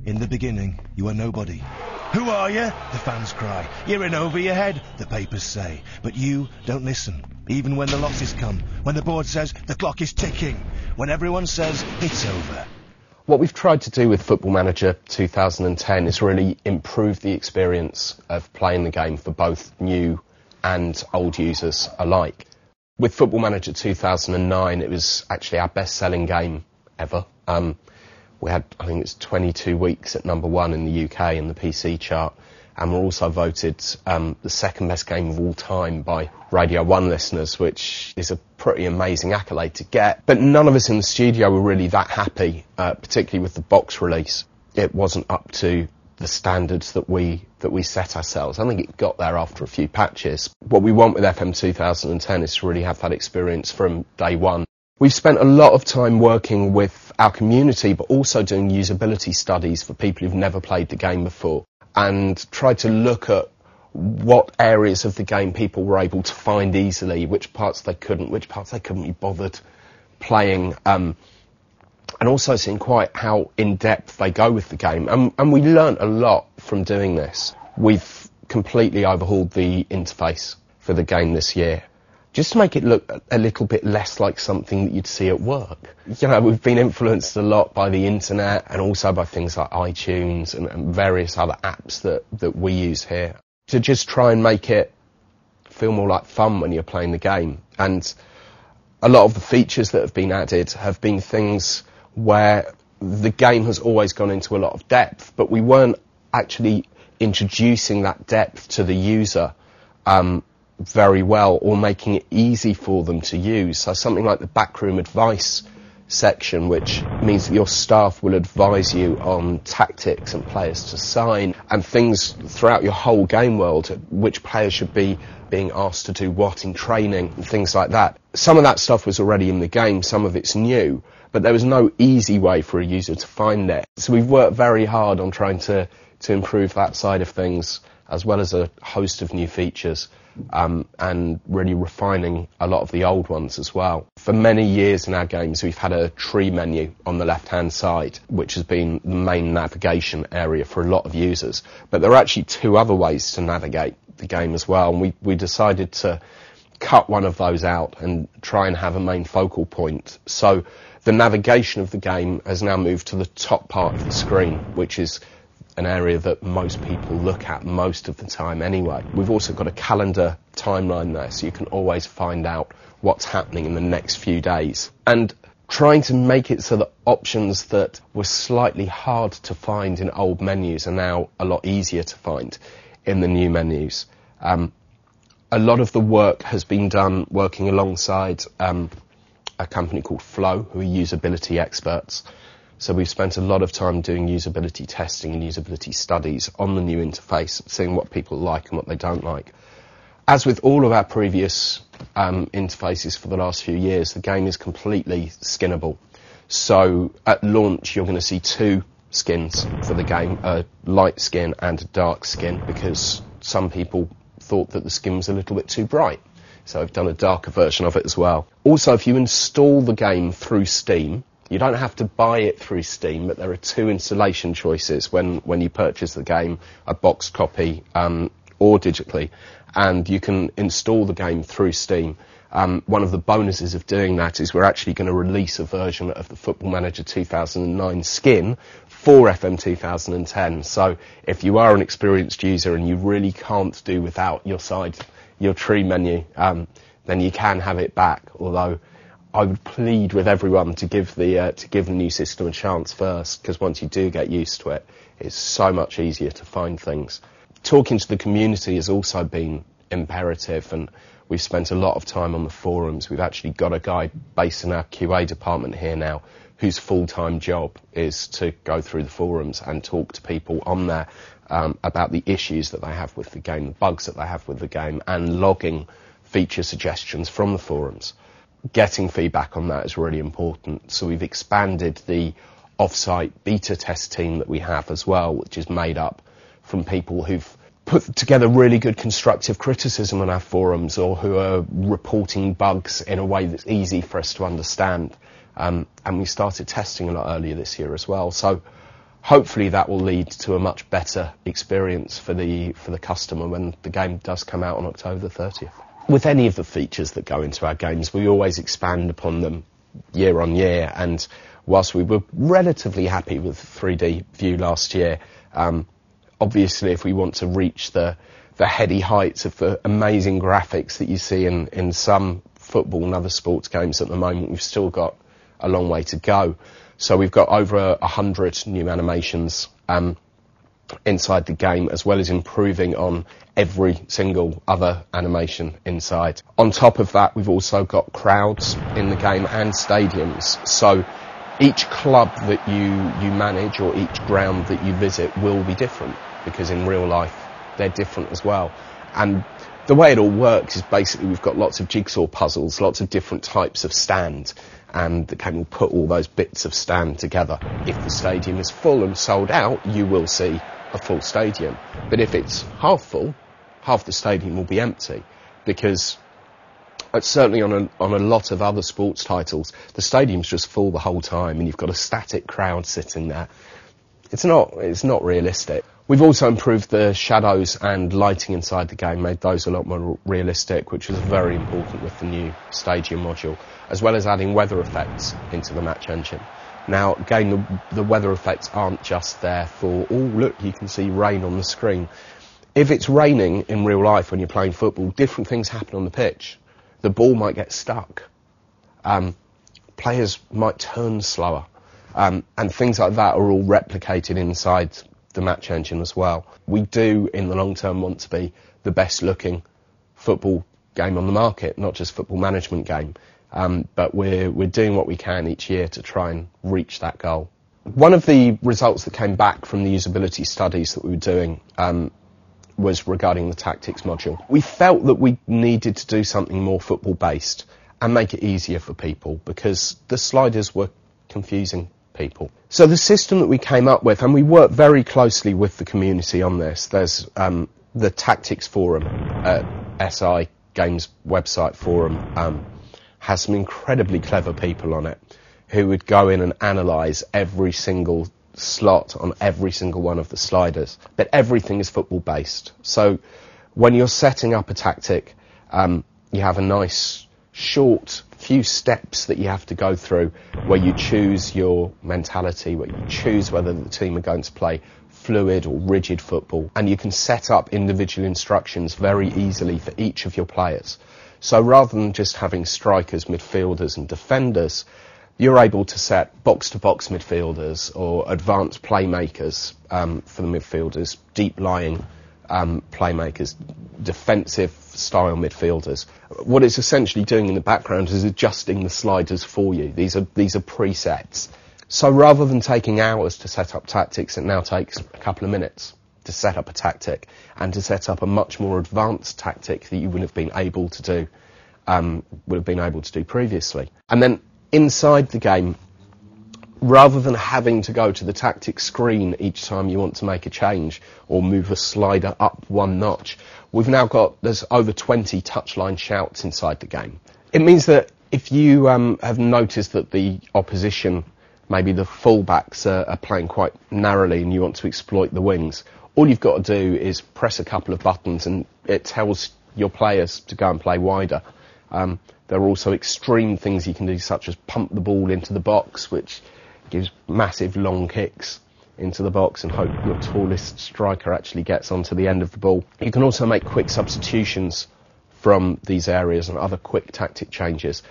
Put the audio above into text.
In the beginning, you were nobody. Who are you? The fans cry. You're in over your head, the papers say. But you don't listen, even when the losses come, when the board says the clock is ticking, when everyone says it's over. What we've tried to do with Football Manager 2010 is really improve the experience of playing the game for both new and old users alike. With Football Manager 2009, it was actually our best-selling game ever. We had, I think it's 22 weeks at #1 in the UK in the PC chart, and we're also voted the second best game of all time by Radio 1 listeners, which is a pretty amazing accolade to get. But none of us in the studio were really that happy, particularly with the box release. It wasn't up to the standards that we set ourselves. I think it got there after a few patches. What we want with FM 2010 is to really have that experience from day one. We've spent a lot of time working with our community, but also doing usability studies for people who've never played the game before, and tried to look at what areas of the game people were able to find easily, which parts they couldn't be bothered playing, and also seeing quite how in-depth they go with the game. And we learnt a lot from doing this. We've completely overhauled the interface for the game this year, just to make it look a little bit less like something that you'd see at work. You know, we've been influenced a lot by the internet and also by things like iTunes and various other apps that we use here, to just try and make it feel more like fun when you're playing the game. And a lot of the features that have been added have been things where the game has always gone into a lot of depth, but we weren't actually introducing that depth to the user very well, or making it easy for them to use. So something like the backroom advice section, which means that your staff will advise you on tactics and players to sign and things throughout your whole game world, which players should be being asked to do what in training and things like that. Some of that stuff was already in the game, some of it's new, but there was no easy way for a user to find it. So we've worked very hard on trying to improve that side of things, as well as a host of new features, and really refining a lot of the old ones as well. For many years in our games, we've had a tree menu on the left-hand side, which has been the main navigation area for a lot of users. But there are actually two other ways to navigate the game as well, and we decided to cut one of those out and try and have a main focal point. So the navigation of the game has now moved to the top part of the screen, which is an area that most people look at most of the time anyway. We've also got a calendar timeline there, so you can always find out what's happening in the next few days. And trying to make it so that options that were slightly hard to find in old menus are now a lot easier to find in the new menus. A lot of the work has been done working alongside a company called Flow, who are usability experts. So we've spent a lot of time doing usability testing and usability studies on the new interface, seeing what people like and what they don't like. As with all of our previous interfaces for the last few years, the game is completely skinnable. So at launch, you're going to see two skins for the game, a light skin and a dark skin, because some people thought that the skin was a little bit too bright. So I've done a darker version of it as well. Also, if you install the game through Steam, you don't have to buy it through Steam, but there are two installation choices when you purchase the game, a boxed copy or digitally, and you can install the game through Steam. One of the bonuses of doing that is we're actually going to release a version of the Football Manager 2009 skin for FM 2010. So if you are an experienced user and you really can't do without your tree menu, then you can have it back, although I would plead with everyone to give the new system a chance first, because once you do get used to it, it's so much easier to find things. Talking to the community has also been imperative, and we've spent a lot of time on the forums. We've actually got a guy based in our QA department here now, whose full-time job is to go through the forums and talk to people on there about the issues that they have with the game, the bugs that they have with the game, and logging feature suggestions from the forums. Getting feedback on that is really important. So we've expanded the off-site beta test team that we have as well, which is made up from people who've put together really good constructive criticism on our forums, or who are reporting bugs in a way that's easy for us to understand. And we started testing a lot earlier this year as well. So hopefully that will lead to a much better experience for the customer when the game does come out on October the 30th. With any of the features that go into our games, we always expand upon them year on year, and whilst we were relatively happy with 3D view last year, obviously if we want to reach the heady heights of the amazing graphics that you see in some football and other sports games at the moment, we've still got a long way to go. So we've got over 100 new animations inside the game, as well as improving on every single other animation inside. On top of that, we've also got crowds in the game and stadiums. So each club that you manage, or each ground that you visit, will be different, because in real life they're different as well. And the way it all works is basically we've got lots of jigsaw puzzles, lots of different types of stand, and the game will put all those bits of stand together. If the stadium is full and sold out, you will see a full stadium. But if it's half full, half the stadium will be empty, because certainly on a lot of other sports titles, the stadium's just full the whole time and you've got a static crowd sitting there. It's not realistic. We've also improved the shadows and lighting inside the game, made those a lot more realistic, which was very important with the new stadium module, as well as adding weather effects into the match engine. Now, again, the weather effects aren't just there for, oh, look, you can see rain on the screen. If it's raining in real life when you're playing football, different things happen on the pitch. The ball might get stuck. Players might turn slower. And things like that are all replicated inside the match engine as well. We do, in the long term, want to be the best looking football game on the market, not just football management game. But we're doing what we can each year to try and reach that goal. One of the results that came back from the usability studies that we were doing was regarding the tactics module. We felt that we needed to do something more football based and make it easier for people, because the sliders were confusing people. So the system that we came up with, and we work very closely with the community on this, there's the tactics forum at SI Games website forum, has some incredibly clever people on it who would go in and analyse every single slot on every single one of the sliders. But everything is football based. So when you're setting up a tactic, you have a nice short few steps that you have to go through, where you choose your mentality, where you choose whether the team are going to play fluid or rigid football, and you can set up individual instructions very easily for each of your players. So rather than just having strikers, midfielders and defenders, you're able to set box-to-box midfielders or advanced playmakers for the midfielders, deep-lying playmakers, defensive-style midfielders. What it's essentially doing in the background is adjusting the sliders for you. These are presets. So rather than taking hours to set up tactics, it now takes a couple of minutes to set up a tactic, and to set up a much more advanced tactic that you would have been able to do previously. And then inside the game, rather than having to go to the tactics screen each time you want to make a change or move a slider up one notch, there's over 20 touchline shouts inside the game. It means that if you have noticed that the opposition, maybe the fullbacks are playing quite narrowly and you want to exploit the wings, all you've got to do is press a couple of buttons and it tells your players to go and play wider. There are also extreme things you can do, such as pump the ball into the box, which gives massive long kicks into the box and hope your tallest striker actually gets onto the end of the ball. You can also make quick substitutions from these areas and other quick tactic changes.